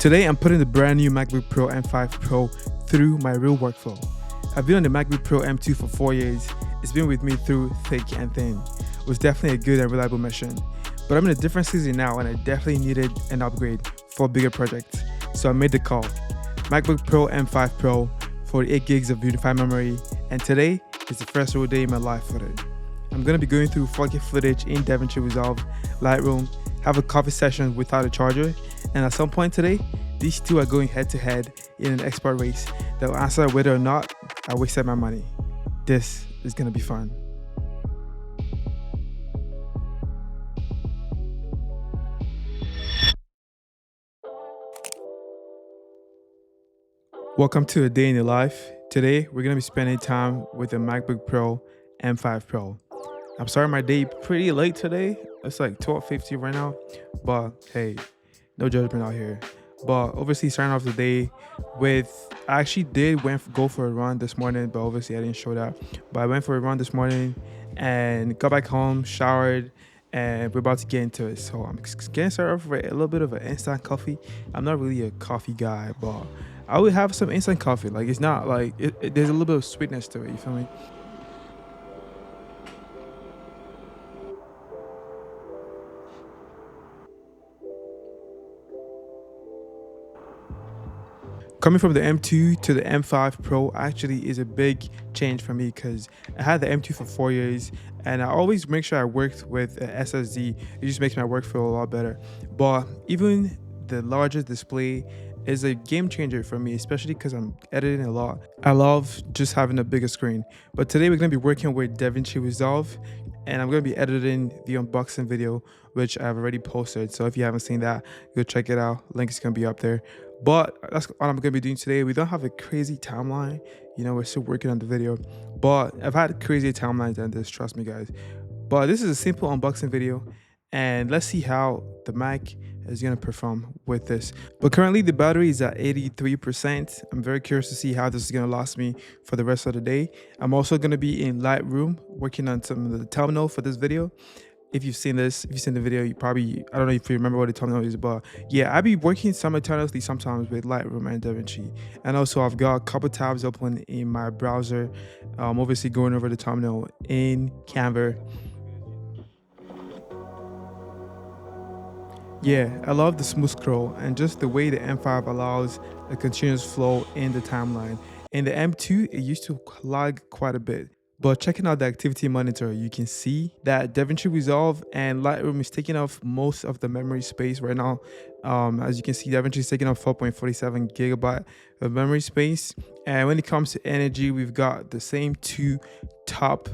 Today I'm putting the brand new MacBook Pro M5 Pro through my real workflow. I've been on the MacBook Pro M2 for 4 years. It's been with me through thick and thin. It was definitely a good and reliable machine. But I'm in a different season now and I definitely needed an upgrade for a bigger project. So I made the call. MacBook Pro M5 Pro, 48 gigs of unified memory, and today is the first real day in my life with it. I'm going to be going through 4K footage in DaVinci Resolve, Lightroom, have a coffee session without a charger, and at some point today, these two are going head to head in an expert race that will answer whether or not I wasted my money. This is going to be fun. Welcome to a day in the life. Today, we're going to be spending time with the MacBook Pro M5 Pro. I'm starting my day pretty late today. It's like 12:50 right now, but hey, no judgment out here. But obviously starting off the day with, I actually did go for a run this morning, but obviously I didn't show that. But I went for a run this morning and got back home, showered, and we're about to get into it. So I'm getting started off with a little bit of an instant coffee. I'm not really a coffee guy, but I would have some instant coffee. Like it's not like, there's a little bit of sweetness to it, you feel me? Coming from the M2 to the M5 Pro actually is a big change for me because I had the M2 for 4 years and I always make sure I worked with an SSD. It just makes my work feel a lot better. But even the larger display is a game changer for me, especially because I'm editing a lot. I love just having a bigger screen. But today we're going to be working with DaVinci Resolve and I'm going to be editing the unboxing video, which I've already posted. So if you haven't seen that, go check it out. Link is going to be up there. But that's all I'm going to be doing today. We don't have a crazy timeline. You know, we're still working on the video. But I've had crazier timelines than this, trust me, guys. But this is a simple unboxing video. And let's see how the Mac is going to perform with this. But currently the battery is at 83%. I'm very curious to see how this is going to last me for the rest of the day. I'm also going to be in Lightroom working on some of the thumbnail for this video. If you've seen this, if you've seen the video, you probably, I don't know if you remember what the thumbnail is, but yeah, I be working simultaneously sometimes with Lightroom and DaVinci. And also I've got a couple tabs open in my browser, obviously going over the thumbnail in Canva. Yeah, I love the smooth scroll and just the way the M5 allows a continuous flow in the timeline. In the M2, it used to lag quite a bit. But checking out the activity monitor, you can see that DaVinci Resolve and Lightroom is taking off most of the memory space right now. As you can see, DaVinci is taking off 4.47 gigabyte of memory space. And when it comes to energy, we've got the same two top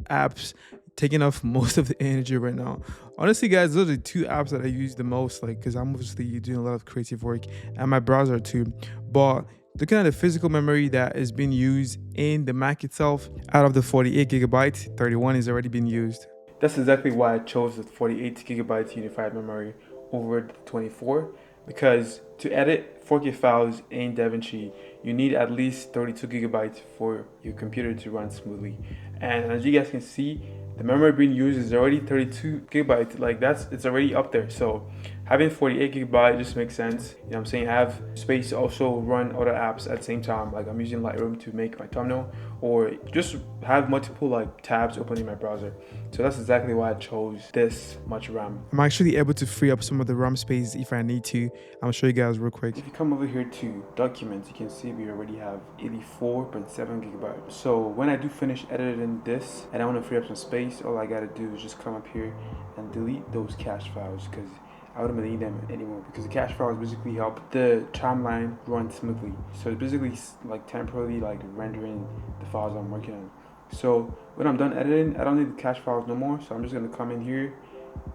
apps taking off most of the energy right now. Honestly, guys, those are the two apps that I use the most, like, because I'm obviously doing a lot of creative work and my browser too. But looking at the physical memory that is being used in the Mac itself, out of the 48 gigabytes, 31 is already being used. That's exactly why I chose the 48 gigabytes unified memory over the 24, because to edit 4K files in DaVinci, you need at least 32 gigabytes for your computer to run smoothly. And as you guys can see, the memory being used is already 32 gigabytes. Like it's already up there. So having 48 gigabytes just makes sense. You know what I'm saying? I have space to also run other apps at the same time. Like I'm using Lightroom to make my thumbnail, or just have multiple like tabs open in my browser. So that's exactly why I chose this much RAM. I'm actually able to free up some of the RAM space if I need to. I'll show you guys real quick. If you come over here to documents, you can see we already have 84.7 gigabytes. So when I do finish editing this and I want to free up some space, all I gotta do is just come up here and delete those cache files, because I wouldn't need them anymore, because the cache files basically help the timeline run smoothly. So it's basically like temporarily like rendering the files I'm working on. So when I'm done editing, I don't need the cache files no more. So I'm just gonna come in here,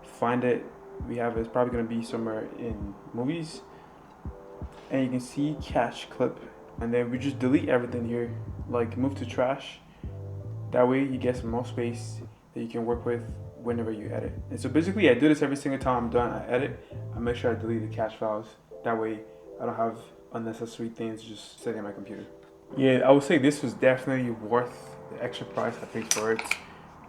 find it. We have it's probably gonna be somewhere in movies, and you can see cache clip, and then we just delete everything here, like move to trash. That way you get some more space that you can work with whenever you edit. And so basically I do this every single time I'm done. I edit, I make sure I delete the cache files. That way I don't have unnecessary things just sitting on my computer. Yeah, I would say this was definitely worth the extra price I paid for it.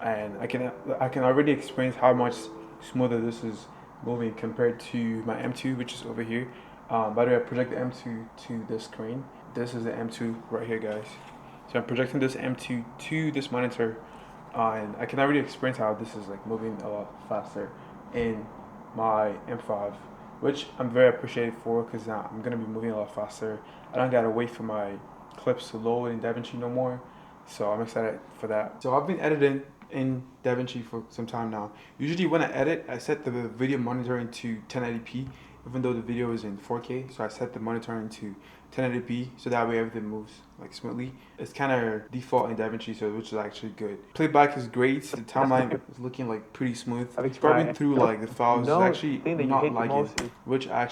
And I can already experience how much smoother this is moving compared to my M2, which is over here. By the way, I project the M2 to this screen. This is the M2 right here, guys. So I'm projecting this M2 to this monitor, and I can already experience how this is like moving a lot faster in my M5, which I'm very appreciative for, because now I'm gonna be moving a lot faster. I don't gotta wait for my clips to load in DaVinci no more, so I'm excited for that. So I've been editing in DaVinci for some time now. Usually when I edit, I set the video monitoring to 1080p, even though the video is in 4K. So I set the monitoring to 1080p, so that way everything moves like smoothly. It's kind of default in DaVinci, so which is actually good. Playback is great. The timeline is looking like pretty smooth. Scrubbing through like the files is actually not lagging, which I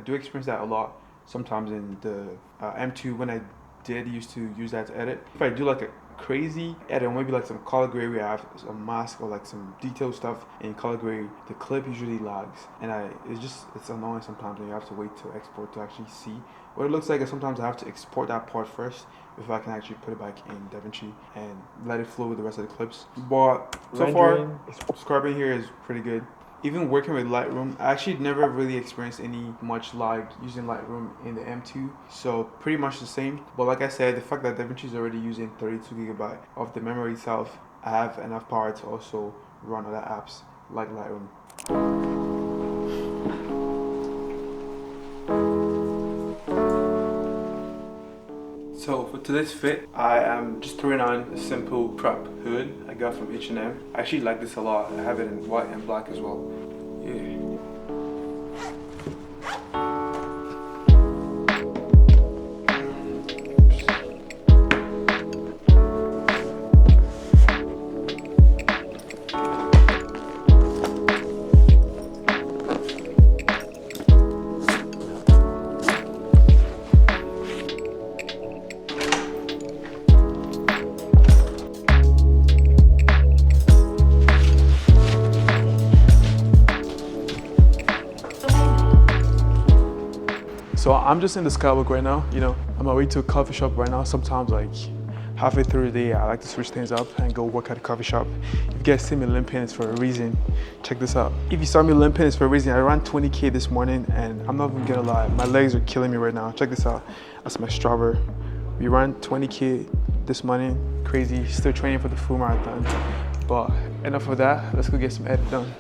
do experience that a lot sometimes in the M2 when I did used to use that to edit. If I do like a crazy edit, maybe like some color grade where I have a mask or like some detailed stuff in color grade, the clip usually lags, and it's annoying sometimes when you have to wait to export to actually see what it looks like. And sometimes I have to export that part first before I can actually put it back in DaVinci and let it flow with the rest of the clips. But so far, scrubbing here is pretty good. Even working with Lightroom, I actually never really experienced any much lag using Lightroom in the M2, so pretty much the same. But like I said, the fact that DaVinci is already using 32GB of the memory itself, I have enough power to also run other apps like Lightroom. So for today's fit, I am just throwing on a simple crop hood I got from H&M. I actually like this a lot. I have it in white and black as well. Yeah. So I'm just in the Skywalk right now, you know, I'm on my way to a coffee shop right now. Sometimes like halfway through the day, I like to switch things up and go work at a coffee shop. If you guys see me limping, it's for a reason. Check this out. If you saw me limping, it's for a reason. I ran 20K this morning, and I'm not even gonna lie, my legs are killing me right now. Check this out, that's my Strava. We ran 20K this morning, crazy, still training for the full marathon. But enough of that, let's go get some edit done.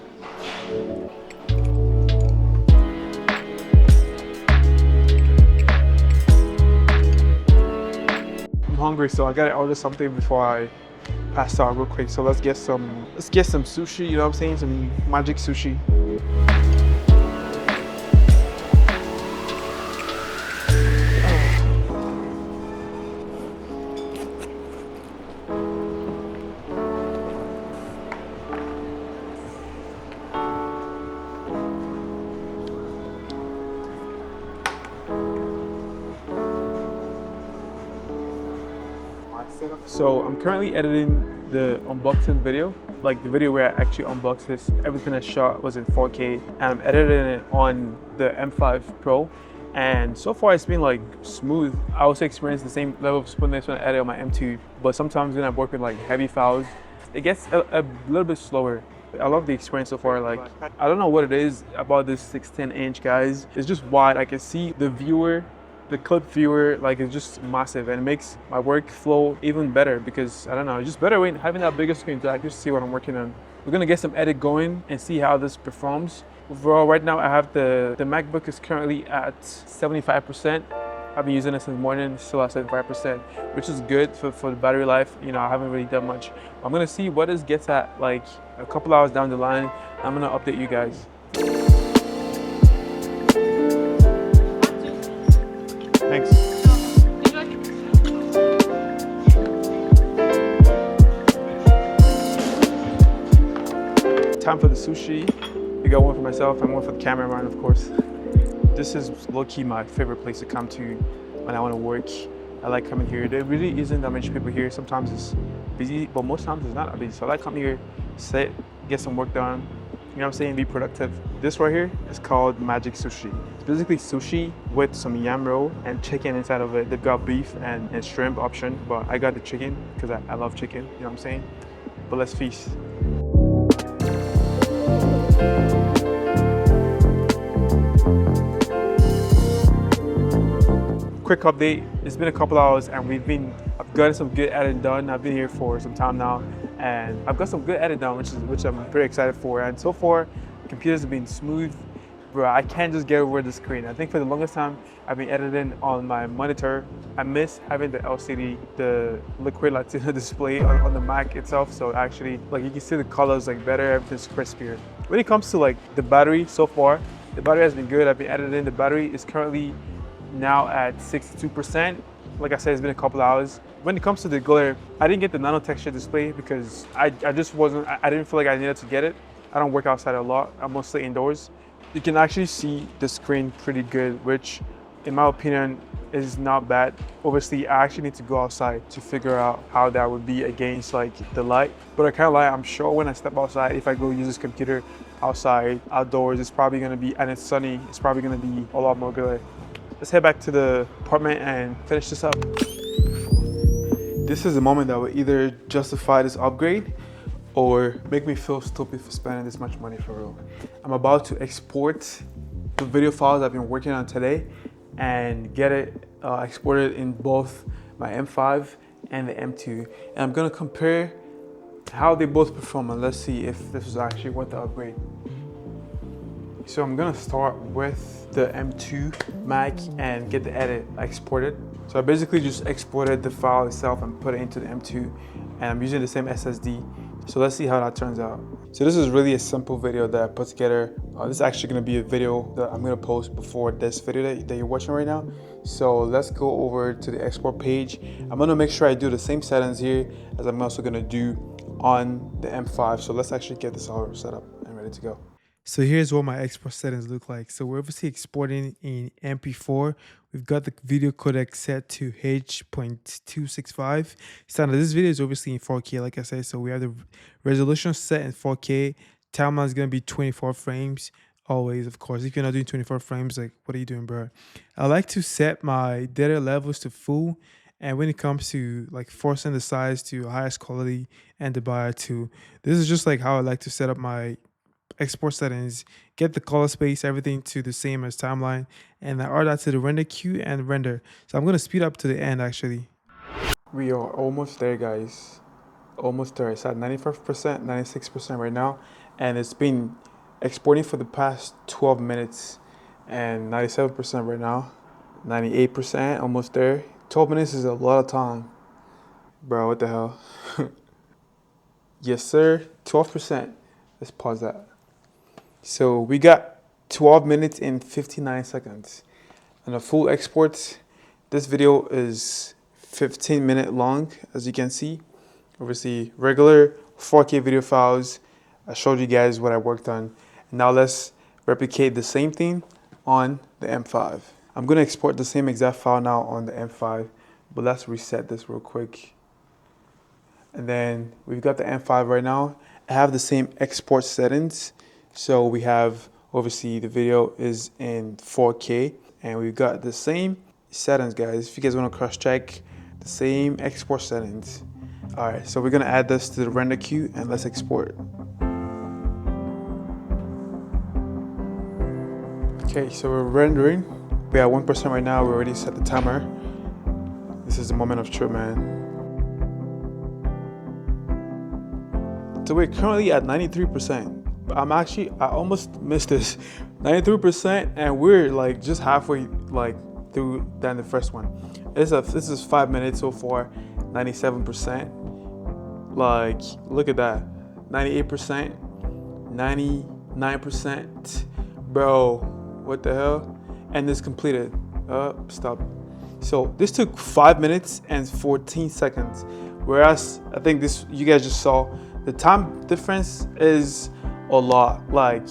I'm hungry, so I gotta order something before I pass out real quick. So let's get some sushi, you know what I'm saying? Some magic sushi. So I'm currently editing the unboxing video, like the video where I actually unboxed this. Everything I shot was in 4K, and I'm editing it on the M5 Pro. And so far it's been like smooth. I also experienced the same level of smoothness when I edit on my M2, but sometimes when I work with like heavy files, it gets a little bit slower. I love the experience so far. Like, I don't know what it is about this 610-inch, guys. It's just wide. I can see the clip viewer, like, it's just massive, and it makes my workflow even better because, I don't know, it's just better when having that bigger screen to actually see what I'm working on. We're gonna get some edit going and see how this performs. Overall, right now I have the MacBook is currently at 75%. I've been using it since morning, still at 75%, which is good for the battery life. You know, I haven't really done much. I'm gonna see what this gets at like a couple hours down the line. I'm gonna update you guys. Thanks. Time for the sushi. I got one for myself and one for the cameraman, of course. This is low-key my favorite place to come to when I want to work. I like coming here. There really isn't that many people here. Sometimes it's busy, but most times it's not that busy. So I like coming here, sit, get some work done. You know what I'm saying? Be productive. This right here is called Magic Sushi. It's basically sushi with some yam roll and chicken inside of it. They've got beef and shrimp option, but I got the chicken because I love chicken. You know what I'm saying? But let's feast. quick update. It's been a couple hours and I've gotten some good editing done. I've been here for some time now and I've got some good edit done, which I'm pretty excited for. And so far, the computers have been smooth. Bro, I can't just get over the screen. I think for the longest time, I've been editing on my monitor. I miss having the LCD, the liquid Latino display on the Mac itself. So actually, like you can see the colors like better, everything's crispier. When it comes to like the battery so far, the battery has been good. I've been editing. The battery is currently now at 62%. Like I said, it's been a couple hours. When it comes to the glare, I didn't get the nano texture display because I didn't feel like I needed to get it. I don't work outside a lot. I'm mostly indoors. You can actually see the screen pretty good, which in my opinion is not bad. Obviously, I actually need to go outside to figure out how that would be against like the light. But I can't lie, I'm sure when I step outside, if I go use this computer outside, outdoors, it's probably gonna be, and it's sunny, it's probably gonna be a lot more glare. Let's head back to the apartment and finish this up. This is the moment that will either justify this upgrade or make me feel stupid for spending this much money for real. I'm about to export the video files I've been working on today and get it exported in both my M5 and the M2. And I'm gonna compare how they both perform and let's see if this is actually worth the upgrade. So I'm gonna start with the M2 Mac and get the edit exported. So I basically just exported the file itself and put it into the M2 and I'm using the same SSD. So let's see how that turns out. So this is really a simple video that I put together. This is actually gonna be a video that I'm gonna post before this video that you're watching right now. So let's go over to the export page. I'm gonna make sure I do the same settings here as I'm also gonna do on the M5. So let's actually get this all set up and ready to go. So here's what my export settings look like. So we're obviously exporting in MP4. We've got the video codec set to H.265. So now this video is obviously in 4K, like I said. So we have the resolution set in 4K. Timeline is going to be 24 frames. Always, of course. If you're not doing 24 frames, like, what are you doing, bro? I like to set my data levels to full. And when it comes to like forcing the size to highest quality and the buyer to, this is just like how I like to set up my export settings, get the color space, everything to the same as timeline, and I add that to the render queue and render. So I'm going to speed up to the end actually. We are almost there, guys. Almost there. It's at 95%, 96% right now, and it's been exporting for the past 12 minutes and 97% right now, 98%, almost there. 12 minutes is a lot of time. Bro, what the hell? Yes, sir. 12%. Let's pause that. So we got 12 minutes and 59 seconds. And a full export, this video is 15-minute long, as you can see. Obviously, regular 4K video files. I showed you guys what I worked on. Now let's replicate the same thing on the M5. I'm gonna export the same exact file now on the M5, but let's reset this real quick. And then we've got the M5 right now. I have the same export settings. So we have, obviously the video is in 4K and we've got the same settings, guys. If you guys want to cross check, the same export settings. All right, so we're gonna add this to the render queue and let's export. Okay, so we're rendering. We are 1% right now. We already set the timer. This is the moment of truth, man. So we're currently at 93%. I almost missed this. 93%, and we're like just halfway like through than the first one. This is 5 minutes so far, 97%. Like, look at that. 98%, 99%. Bro, what the hell? And it's completed. Stop. So this took 5 minutes and 14 seconds. Whereas I think this, you guys just saw, the time difference is a lot. Like,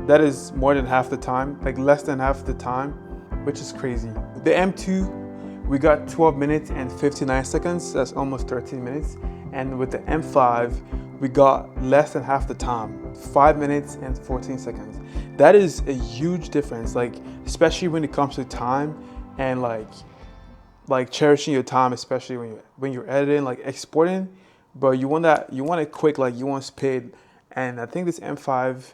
that is more than half the time, like less than half the time, which is crazy. The M2, we got 12 minutes and 59 seconds. That's almost 13 minutes. And with the M5, we got less than half the time, 5 minutes and 14 seconds. That is a huge difference, like, especially when it comes to time and like cherishing your time, especially when you're editing, like exporting. But you want it quick, like you want speed. And I think this M5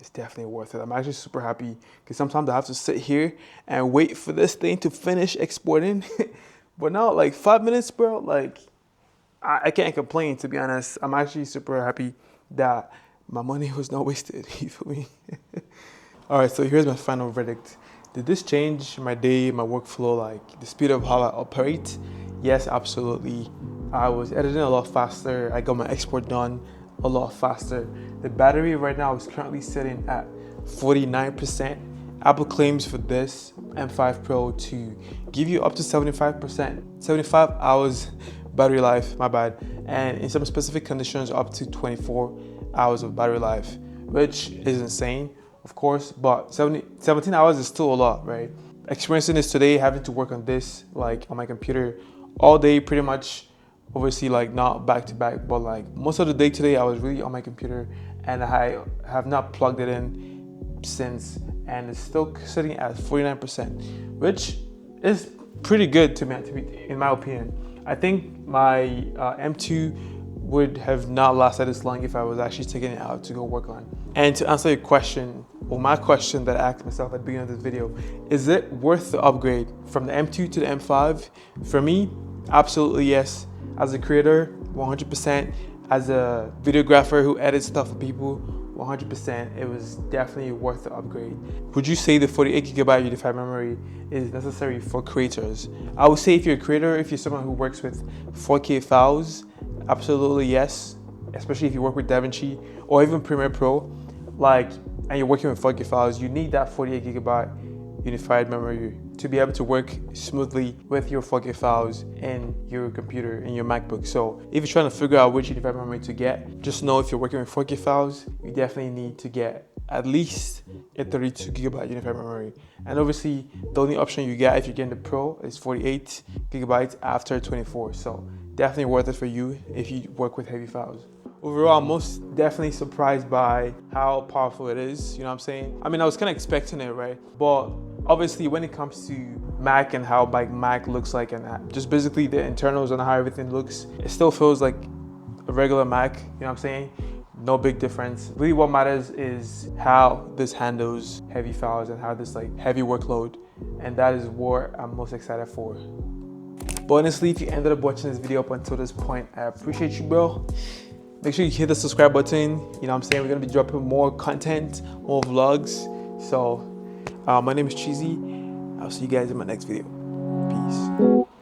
it's definitely worth it. I'm actually super happy because sometimes I have to sit here and wait for this thing to finish exporting. But now, like 5 minutes, bro, like I can't complain, to be honest. I'm actually super happy that my money was not wasted. You feel me? All right, so here's my final verdict. Did this change my day, my workflow, like the speed of how I operate? Yes, absolutely. I was editing a lot faster. I got my export done a lot faster. The battery right now is currently sitting at 49%. Apple claims for this M5 Pro to give you up to 75 hours battery life, my bad. And in some specific conditions, up to 24 hours of battery life, which is insane, of course, but 17 hours is still a lot, right? Experiencing this today, having to work on this, like on my computer all day, pretty much, obviously like not back to back, but like most of the day today, I was really on my computer and I have not plugged it in since, and it's still sitting at 49%, which is pretty good to me, in my opinion. I think my M2 would have not lasted this long if I was actually taking it out to go work on. And to answer your question, or my question that I asked myself at the beginning of this video, is it worth the upgrade from the M2 to the M5? For me, absolutely yes. As a creator, 100%. As a videographer who edits stuff for people, 100%. It was definitely worth the upgrade. Would you say the 48GB unified memory is necessary for creators? I would say if you're a creator, if you're someone who works with 4K files, absolutely yes. Especially if you work with DaVinci or even Premiere Pro, and you're working with 4K files, you need that 48GB unified memory to be able to work smoothly with your 4K files in your computer, in your MacBook. So if you're trying to figure out which unified memory to get, just know if you're working with 4K files, you definitely need to get at least a 32GB unified memory. And obviously, the only option you get if you're getting the Pro is 48GB after 24. So definitely worth it for you if you work with heavy files. Overall, I'm most definitely surprised by how powerful it is, you know what I'm saying? I mean, I was kind of expecting it, right? But obviously, when it comes to Mac and how Mac looks like, and just basically the internals and how everything looks, it still feels like a regular Mac, you know what I'm saying? No big difference. Really what matters is how this handles heavy files and how this heavy workload, and that is what I'm most excited for. But honestly, if you ended up watching this video up until this point, I appreciate you, bro. Make sure you hit the subscribe button. You know what I'm saying? We're gonna be dropping more content, more vlogs. So my name is Cheesy. I'll see you guys in my next video. Peace.